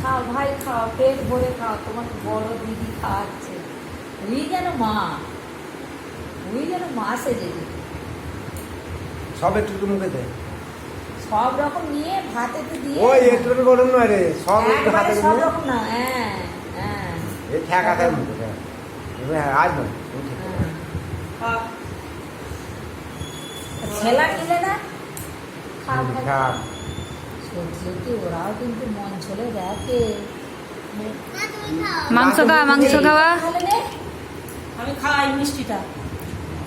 খাও ভাই খাও, পেট ভরে খাও, তোমাকে বড় দিদি খাওয়াচ্ছে। ওই যেন মা, ওই যেন মা সেজেছে। সব একটু মুখে দে। সব রকম নিয়ে ভাতেতে দিয়ে। ওই একটু গরম নয় রে, সব একটু হাতে একবারে সব নিয়ে। রকম না। হ্যাঁ হ্যাঁ এই ঠেকা খায় মুখে দে। আজ নয় হ্যাঁ। ছেলা নিলে না খাও খাও। খা। সত্যি সত্যি ওরাও কিন্তু মন চলে দেখে। মাংস খাওয়া, মাংস খাওয়া। তাহলে নে, আমি খাই মিষ্টিটা।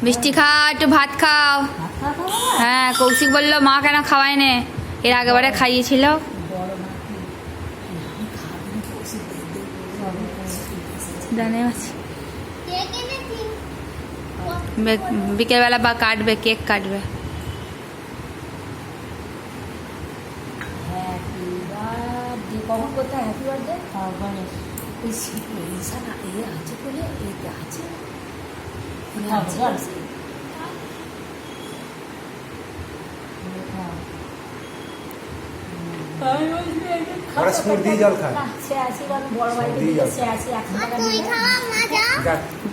মিষ্টি খাও, একটু ভাত খাও। ভাত খাওয়া খাবো না? হ্যাঁ, কৌশিক বললো মা কেন খাওয়ায় নে, এর আগেবারে খাইয়েছিল। বড় নাতি আমি খাবো না, কৌশিক দেখবে। জানে আছে। বিকেলবেলা বা কাটবে, কেক কাটবে। হ্যাপি বার্থডে কখন করতে হয়? হ্যাপি বার্থডে ওই ঈশা না এ আছে বলে এতে আছে। ওখানে আছে, আছে। ওরা স্মুদি জল খায়। না, সে আসি আমি বড় বাড়িতে সর্দি গিয়ে আছে। সে আসি 100 টাকা তুই দিয়ে। খাওয়া মা যা।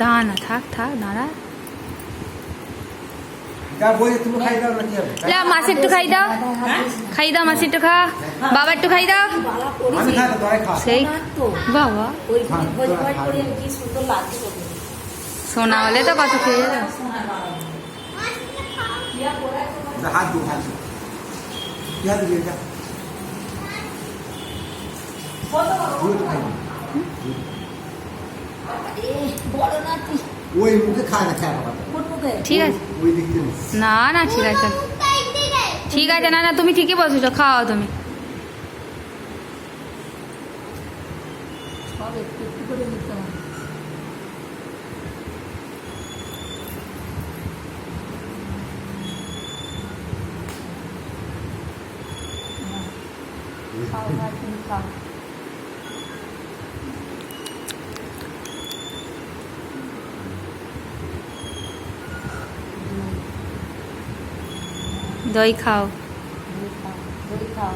দাঁড়া, থাক দাঁড়া। যা বই তুমি খাই দাও না কি হবে? লে মাসি একটু খাই দাও, খাই দাও মাসি একটু খা। বাবা একটু খাই দাও। বালা আমি করেছি। খাই তো তোরাই খা। সেই না তো। বাবা ওইখানে ভোজ ভাত করে কি সুন্দর লাগছে তোকে। সোনা হলে তো কত খেয়ে যেত। যা হাত দিয়ে হাত দিয়ে। কি হাত দিয়ে যা। দুধ খাই না। বড় নাতি ওই মুখে খায় না খায় বাবা। কোন মুখে? ঠিক আছে, ওই দিক দিয়ে না না ঠিক আছে, ঠিক আছে। না না তুমি ঠিকই বলছো, খাও তুমি। সব একটু একটু করে নিতে হবে। খাও ভাই, তুমি খাও। দই খাও। দই খাও, দই খাও।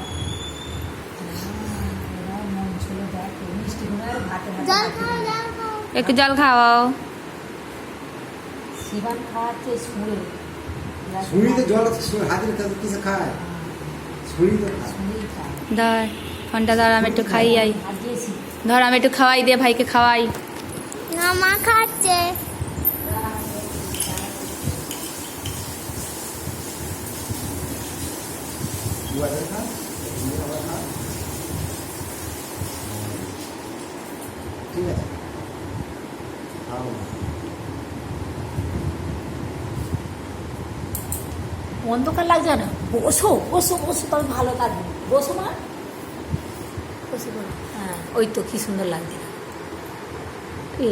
ওরাও মন ছিল দেখে, মিষ্টি গুলো আর ভাতে ভাতে জল খাচ্ছে। খাও জল খাও। একটু জল খাওয়াও। শিবান খাওয়াচ্ছে শুয়ে। ছুরি তো জল হাতের কাছে কিসে খায়? ছুরি তো খায়। শুয়েই খায়। ধর ফোনটা ধর, আমি একটু খাই আই। ভাজিয়েছি। ধর আমি একটু খাওয়াই দিয়ে ভাইকে খাওয়াই। না মা খাচ্ছে। দুয়ারে খা। তুমি আবার খা। ঠিক আছে। খাও। অন্ধকার লাগছে না? বসো বসো বসো, তবে ভালো লাগবে। বসো মা, বসে পড়ো। হ্যাঁ ওই তো কি সুন্দর লাগছে।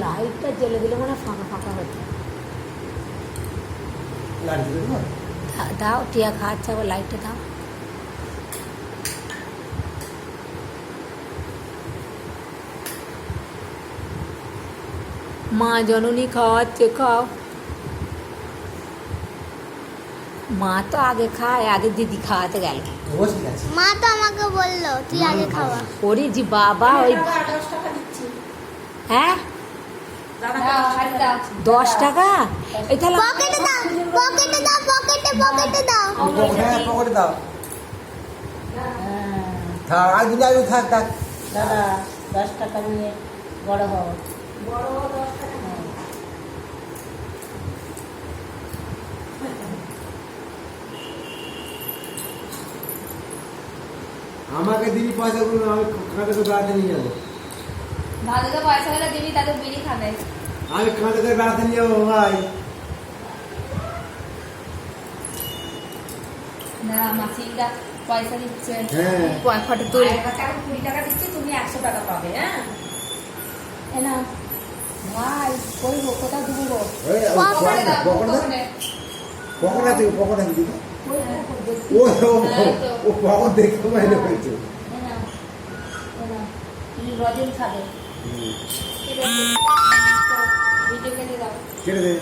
লাইটটা জ্বলে দিলে মানে ফাঁকা ফাঁকা হতো। লাগছে তোমার? দাও, টিয়া খাওয়াচ্ছে, আবার লাইটটা দাও। মা জননী খাওয়াচ্ছে, খাও। মা তো আগে খায়, আগে দিদি খাওয়াতে গেল। ও ঠিক আছে। মা তো আমাকে বললো তুই আগে খাওয়া। ওরে জি বাবা, ওই 10 টাকা দিচ্ছি। হ্যাঁ দাদা 10 টাকা। এই তাহলে পকেটে দাও, পকেটে দাও, পকেটে পকেটে দাও। হ্যাঁ পকেটে দাও। হ্যাঁ, থাক আজ দিন আজ থাক থাক। দাদা 10 টাকা নিয়ে বড় হও। বড় হও 10 টাকা। আমাকে দিবি পয়সাগুলো, আমি কাঁধে করে বেড়াতে নিয়ে যাবো। দাদুকে পয়সা হলে দিবি, দাদু বিড়ি খাবে। আমি কাঁধে করে বেড়াতে নিয়ে যাবো ভাই। না মাসিরা পয়সা দিচ্ছে। হ্যাঁ। ফটো তুল। 20 টাকা দিচ্ছি, তুমি 100 টাকা পাবে। হ্যাঁ এ নাও ভাই, কই গো, কোথায় দেবো গো? ওই পকেটে দাও, পকেটে আছে, পকেটে আছে দিদি। কই গো, দেখি। ও পকেট দেখতে পাইলে হয়েছে। এ নাও, এ নাও। রজন খাবে। ঠিক আছে, ভিডিও কেটে দাও। কেটে দে।